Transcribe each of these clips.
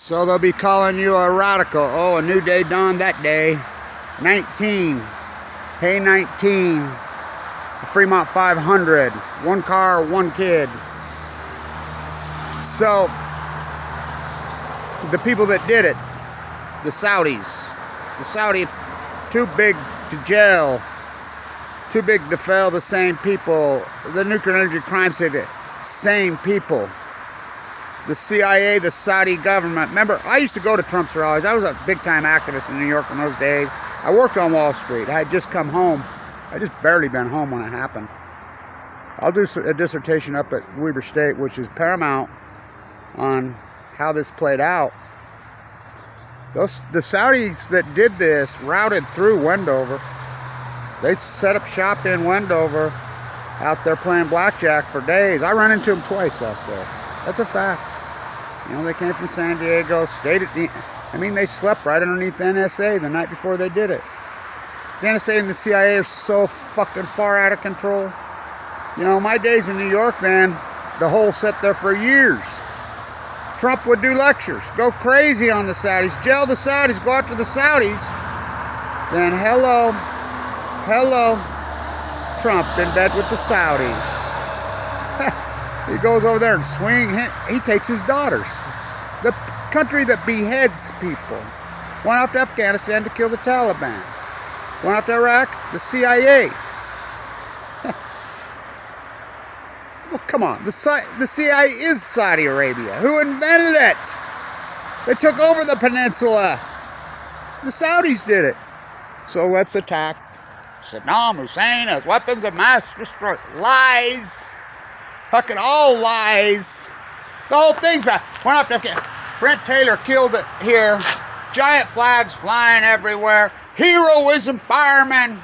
So they'll be calling you a radical. Oh, a new day dawned that day. 19. Hey, 19. The Fremont 500. One car, one kid. So, the people that did it, the Saudis, too big to jail, too big to fail, the same people. The nuclear energy crime syndicate, same people. The CIA, the Saudi government. Remember, I used to go to Trump's rallies. I was a big-time activist in New York in those days. I worked on Wall Street. I had just come home. I just barely been home when it happened. I'll do a dissertation up at Weber State, which is paramount on how this played out. The Saudis that did this routed through Wendover. They set up shop in Wendover, out there playing blackjack for days. I ran into them twice out there. That's a fact. You know, they came from San Diego, stayed at they slept right underneath NSA the night before they did it. The NSA and the CIA are so fucking far out of control. You know, my days in New York, then, the hole sat there for years. Trump would do lectures, go crazy on the Saudis, jail the Saudis, go after the Saudis. Then hello, Trump in bed with the Saudis. He goes over there and he takes his daughters. The country that beheads people. Went off to Afghanistan to kill the Taliban. Went off to Iraq, the CIA. Well, come on. The CIA is Saudi Arabia. Who invented it? They took over the peninsula. The Saudis did it. So let's attack Saddam Hussein as weapons of mass destruction. Lies. Fucking all lies. The whole thing's bad. Went off to Afghanistan. Brent Taylor killed it here. Giant flags flying everywhere. Heroism, firemen.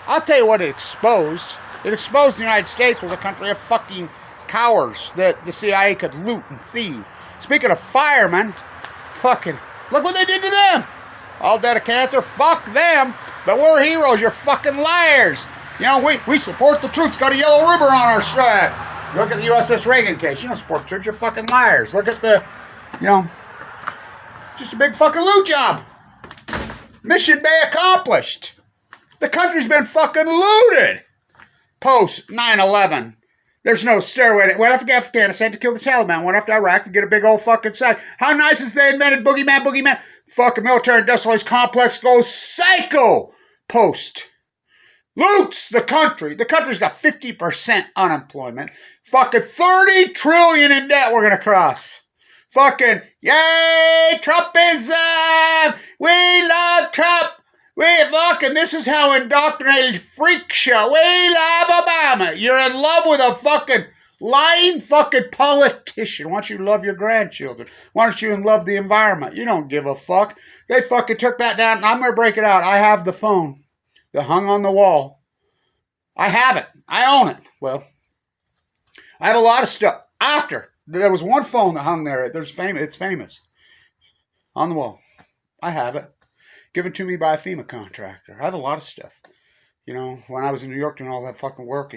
I'll tell you what it exposed. It exposed the United States was a country of fucking cowards that the CIA could loot and thieve. Speaking of firemen, fucking, look what they did to them. All dead of cancer, fuck them. But we're heroes, you're fucking liars. You know, we support the troops, got a yellow ribbon on our side. Look at the USS Reagan case. You don't support the troops, you're fucking liars. Look at the, just a big fucking loot job. Mission bay accomplished. The country's been fucking looted. Post 9/11. There's no stairway. Went off to Afghanistan to kill the Taliban. Went off to Iraq to get a big old fucking site. How nice is they invented boogeyman. Fucking military industrial complex goes psycho. Post. Loots the country. The country's got 50% unemployment. Fucking 30 trillion in debt we're gonna cross. Fucking, yay, Trumpism! We love Trump! This is how indoctrinated freak show. We love Obama. You're in love with a fucking lying fucking politician. Why don't you love your grandchildren? Why don't you love the environment? You don't give a fuck. They fucking took that down, and I'm going to break it out. I have the phone that hung on the wall. I have it. I own it. Well, I have a lot of stuff. After, there was one phone that hung there. It's famous. On the wall. I have it. Given to me by a FEMA contractor. I have a lot of stuff. You know, when I was in New York doing all that fucking work,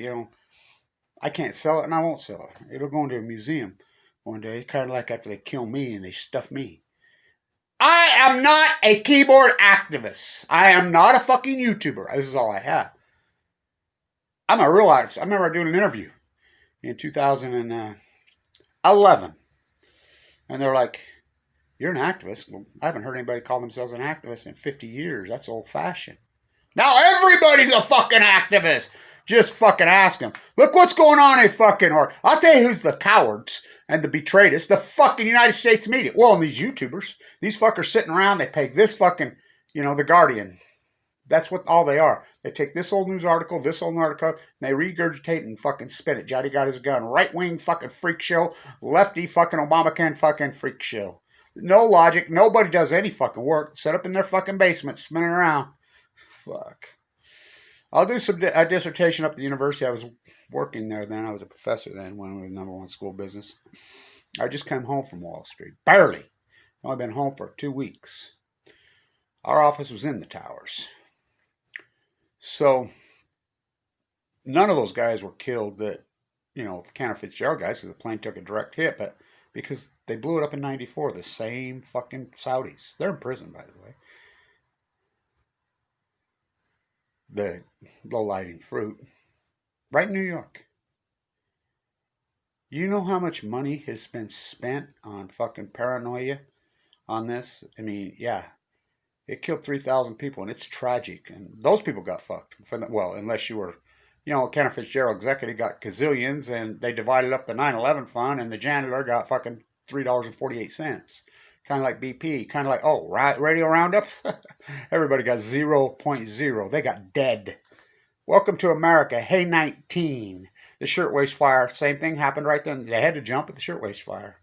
I can't sell it and I won't sell it. It'll go into a museum one day, kind of like after they kill me and they stuff me. I am not a keyboard activist. I am not a fucking YouTuber. This is all I have. I'm a real artist. I remember doing an interview in 2011. And they're like, you're an activist. Well, I haven't heard anybody call themselves an activist in 50 years. That's old-fashioned. Now everybody's a fucking activist. Just fucking ask them. Look what's going on in fucking... I'll tell you who's the cowards and the betrayed us. The fucking United States media. Well, and these YouTubers. These fuckers sitting around, they pay this fucking, the Guardian. That's what all they are. They take this old news article, and they regurgitate and fucking spin it. Johnny got his gun. Right-wing fucking freak show. Lefty fucking Obama fucking freak show. No logic. Nobody does any fucking work. Set up in their fucking basement, spinning around. Fuck. I'll do a dissertation up at the university. I was working there then. I was a professor then when we were the #1 school business. I just came home from Wall Street. Barely. I've only been home for 2 weeks. Our office was in the towers. So, none of those guys were killed that, Cantor Fitzgerald guys, because the plane took a direct hit, but because they blew it up in 94. The same fucking Saudis. They're in prison, by the way. The low-lying fruit. Right in New York. You know how much money has been spent on fucking paranoia on this? I mean, yeah. It killed 3,000 people, and it's tragic. And those people got fucked. Well, unless you were, Kenneth Fitzgerald executive got gazillions, and they divided up the 9/11 fund, and the janitor got fucking $3.48. Kind of like BP. Kind of like, oh, right, Radio Roundup? Everybody got 0.0. They got dead. Welcome to America. Hey, 19. The shirtwaist fire. Same thing happened right then. They had to jump at the shirtwaist fire.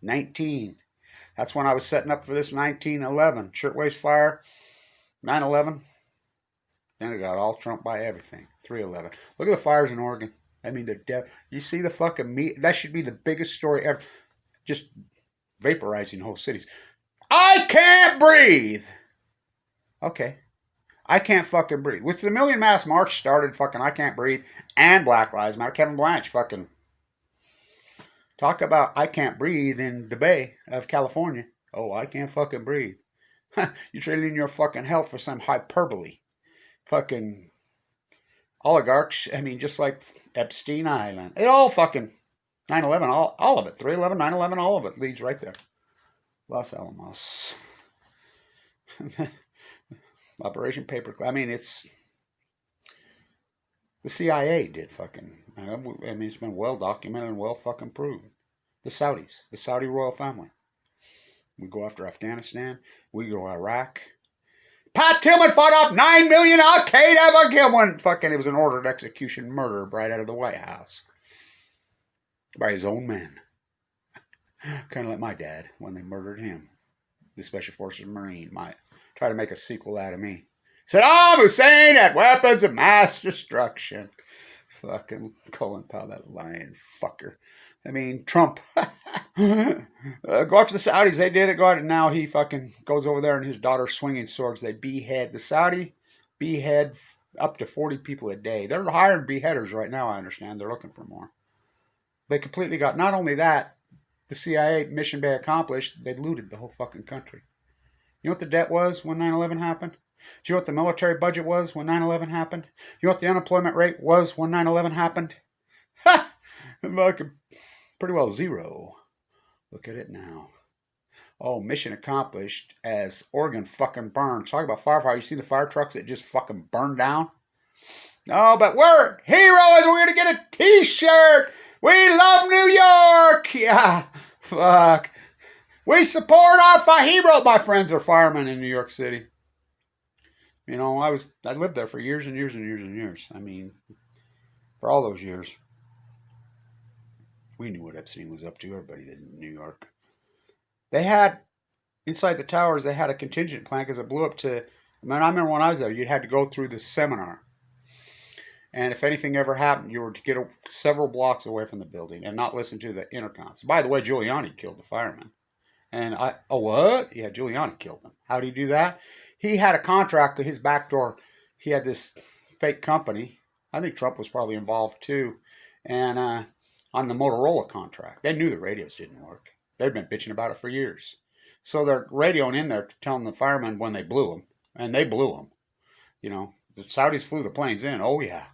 19. That's when I was setting up for this 1911. Shirtwaist fire, 9/11. Then it got all trumped by everything. 3/11. Look at the fires in Oregon. I mean, you see the fucking meat. That should be the biggest story ever. Just vaporizing whole cities. I can't breathe. Okay. I can't fucking breathe. Which the Million Mass March started fucking I Can't Breathe and Black Lives Matter. Kevin Blanch fucking talk about I can't breathe in the Bay of California. Oh, I can't fucking breathe. You're trading your fucking health for some hyperbole. Fucking oligarchs. I mean, just like Epstein Island. It all fucking 9/11, all of it. 3/11, 9/11, all of it leads right there. Los Alamos. Operation Paperclip. I mean, it's the CIA did fucking. I mean, it's been well documented and well fucking proven. The Saudis, the Saudi royal family. We go after Afghanistan. We go Iraq. Pat Tillman fought off 9 million Al-Qaeda but killed one. Fucking, it was an ordered execution murder right out of the White House by his own men. Kind of like my dad when they murdered him. The Special Forces Marine might try to make a sequel out of me. Saddam Hussein had weapons of mass destruction. Fucking Colin Powell, that lying fucker. I mean, Trump. Go after the Saudis. They did it. Go out, and now he fucking goes over there and his daughter swinging swords. They behead. The Saudi behead up to 40 people a day. They're hiring beheaders right now, I understand. They're looking for more. They completely got, not only that, the CIA mission bay accomplished, they looted the whole fucking country. You know what the debt was when 9/11 happened? Do you know what the military budget was when 9/11 happened? You know what the unemployment rate was when 9/11 happened? Ha! Pretty well zero. Look at it now. Oh, mission accomplished as Oregon fucking burned. Talk about firefighter. You see the fire trucks that just fucking burned down? Oh, but we're heroes. We're going to get a t-shirt. We love New York. Yeah, fuck. We support our hero. My friends are firemen in New York City. You know, I lived there for years and years and years and years. I mean, for all those years. We knew what Epstein was up to. Everybody did in New York. They had, inside the towers, they had a contingent plan because it blew up to, I remember when I was there, you had to go through the seminar. And if anything ever happened, you were to get several blocks away from the building and not listen to the intercoms. By the way, Giuliani killed the firemen. And what? Yeah, Giuliani killed them. How did he do that? He had a contract with his back door. He had this fake company. I think Trump was probably involved too. And on the Motorola contract, they knew the radios didn't work. They'd been bitching about it for years. So they're radioing in there telling the firemen when they blew them. And they blew them. You know, the Saudis flew the planes in. Oh, yeah.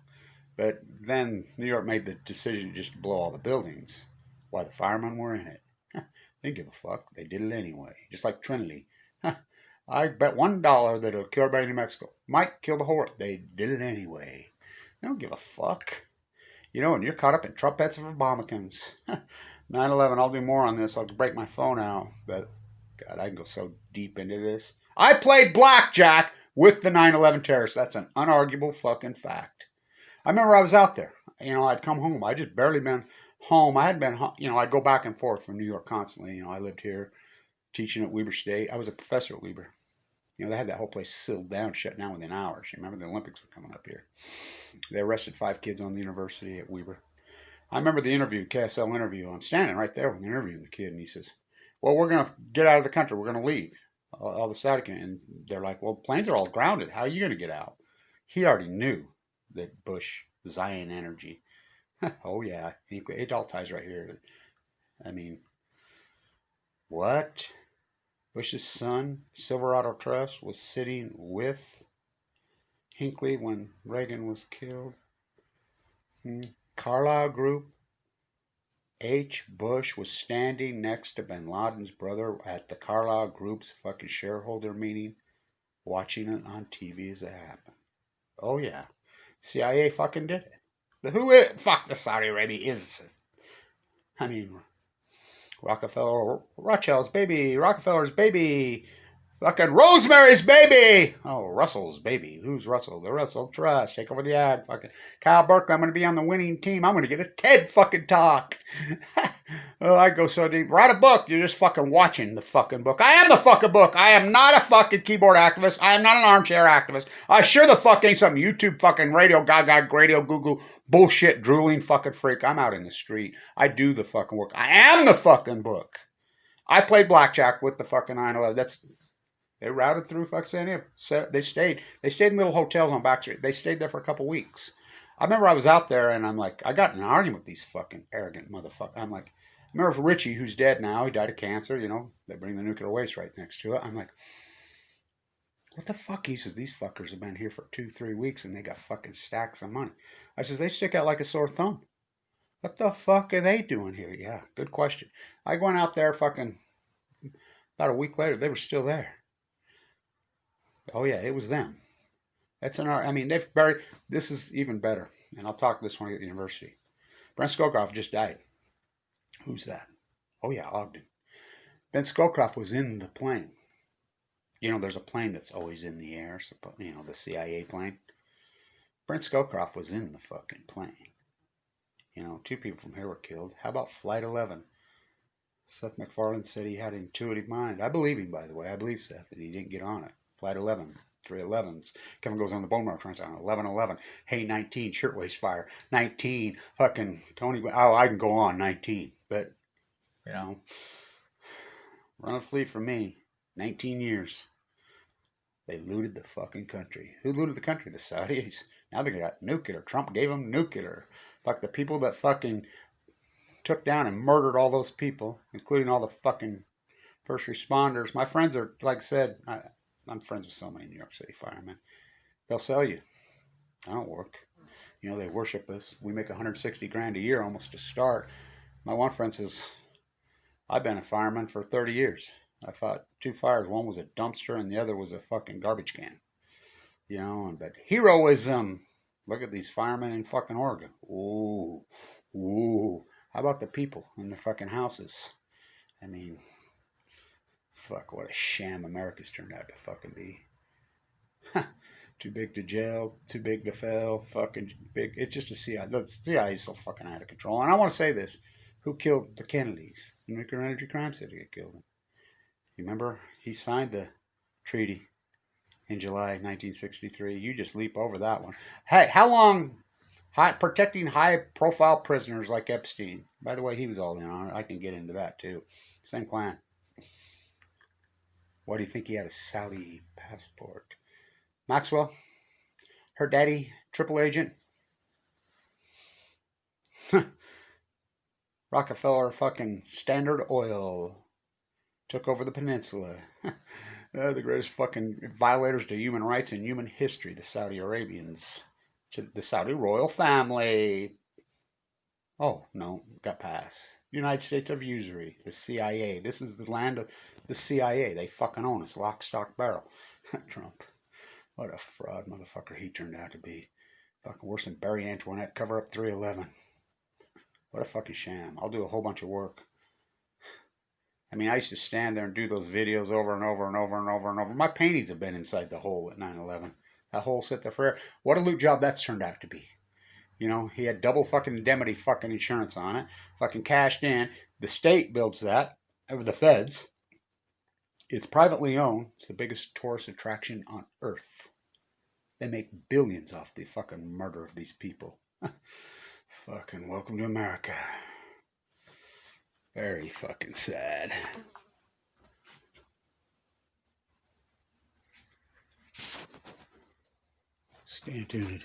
But then New York made the decision just to blow all the buildings while the firemen were in it. They didn't give a fuck. They did it anyway. Just like Trinity. I bet $1 that it'll kill everybody in New Mexico. Might kill the whole world. They did it anyway. They don't give a fuck. You know, and you're caught up in trumpets of Obamacans. 9/11, I'll do more on this. I'll break my phone out. But, God, I can go so deep into this. I played blackjack with the 9/11 terrorists. That's an unarguable fucking fact. I remember I was out there. You know, I'd come home. I just barely been home. I had been, you know, I'd go back and forth from New York constantly. You know, I lived here teaching at Weber State. I was a professor at Weber. You know, they had that whole place sealed down, shut down within hours. You remember the Olympics were coming up here. They arrested 5 kids on the university at Weber. I remember the interview, KSL interview. I'm standing right there when they're interviewing the kid, and he says, well, we're going to get out of the country. We're going to leave. All the Saudi, and they're like, well, planes are all grounded. How are you going to get out? He already knew that Bush, Zion Energy. Oh, yeah. It all ties right here. I mean, What? Bush's son, Silverado Trust, was sitting with Hinckley when Reagan was killed. Carlyle Group. H. Bush was standing next to bin Laden's brother at the Carlyle Group's fucking shareholder meeting, watching it on TV as it happened. Oh, yeah. CIA fucking did it. Fuck the Saudi Arabia is. I mean, Rockefeller's baby. Fucking Rosemary's baby. Oh, Russell's baby. Who's Russell? The Russell Trust. Take over the ad. Fucking Kyle Berkeley. I'm going to be on the winning team. I'm going to get a TED fucking talk. Oh, I go so deep. Write a book. You're just fucking watching the fucking book. I am the fucking book. I am not a fucking keyboard activist. I am not an armchair activist. I sure the fuck ain't some YouTube fucking radio gaga, radio Google bullshit drooling fucking freak. I'm out in the street. I do the fucking work. I am the fucking book. I played blackjack with the fucking 9/11. They routed through fucking San Diego. So they stayed in little hotels on Back Street. They stayed there for a couple weeks. I remember I was out there and I'm like, I got in an argument with these fucking arrogant motherfuckers. I'm like, I remember Richie, who's dead now. He died of cancer. You know, they bring the nuclear waste right next to it. I'm like, what the fuck? He says, these fuckers have been here for 2-3 weeks and they got fucking stacks of money. I says, they stick out like a sore thumb. What the fuck are they doing here? Yeah, good question. I went out there fucking about a week later. They were still there. Oh, yeah, it was them. That's they've buried, this is even better. And I'll talk this when I get to the university. Brent Scowcroft just died. Who's that? Oh, yeah, Ogden. Ben Scowcroft was in the plane. You know, there's a plane that's always in the air. You know, the CIA plane. Brent Scowcroft was in the fucking plane. You know, 2 people from here were killed. How about Flight 11? Seth MacFarlane said he had an intuitive mind. I believe him, by the way. I believe Seth that he didn't get on it. Flight 11, 311s. Kevin goes on the bone marrow transplant. 1111. Hey, 19, shirtwaist fire. 19, fucking Tony. Oh, I can go on. 19. But, you know, run a fleet for me. 19 years. They looted the fucking country. Who looted the country? The Saudis. Now they got nuclear. Trump gave them nuclear. Fuck the people that fucking took down and murdered all those people, including all the fucking first responders. My friends are, like I said, I'm friends with so many New York City firemen. They'll sell you. I don't work. You know, they worship us. We make $160,000 a year almost to start. My one friend says, I've been a fireman for 30 years. I fought 2 fires. One was a dumpster and the other was a fucking garbage can. You know, but heroism. Look at these firemen in fucking Oregon. Ooh. How about the people in their fucking houses? I mean, fuck, what a sham America's turned out to fucking be. Too big to jail, too big to fail, fucking big. It's just a CIA. The CIA is so fucking out of control. And I want to say this. Who killed the Kennedys? The Nuclear Energy Crime Syndicate killed them. You remember? He signed the treaty in July 1963. You just leap over that one. Hey, how long protecting high-profile prisoners like Epstein? By the way, he was all in on it. I can get into that, too. Same clan. Why do you think he had a Saudi passport? Maxwell, her daddy, triple agent. Rockefeller fucking Standard Oil took over the peninsula. The greatest fucking violators to human rights in human history, the Saudi Arabians. The Saudi royal family. Oh, no, got passed. United States of Usury, the CIA. This is the land of the CIA. They fucking own us, lock, stock, barrel. Trump. What a fraud motherfucker he turned out to be. Fucking worse than Barry Antoinette, cover up 311. What a fucking sham. I'll do a whole bunch of work. I mean, I used to stand there and do those videos over and over and over and over and over. My paintings have been inside the hole at 9/11. That hole sit there forever. What a loot job that's turned out to be. You know, he had double fucking indemnity fucking insurance on it. Fucking cashed in. The state builds that over the feds. It's privately owned. It's the biggest tourist attraction on earth. They make billions off the fucking murder of these people. Fucking welcome to America. Very fucking sad. Stay tuned.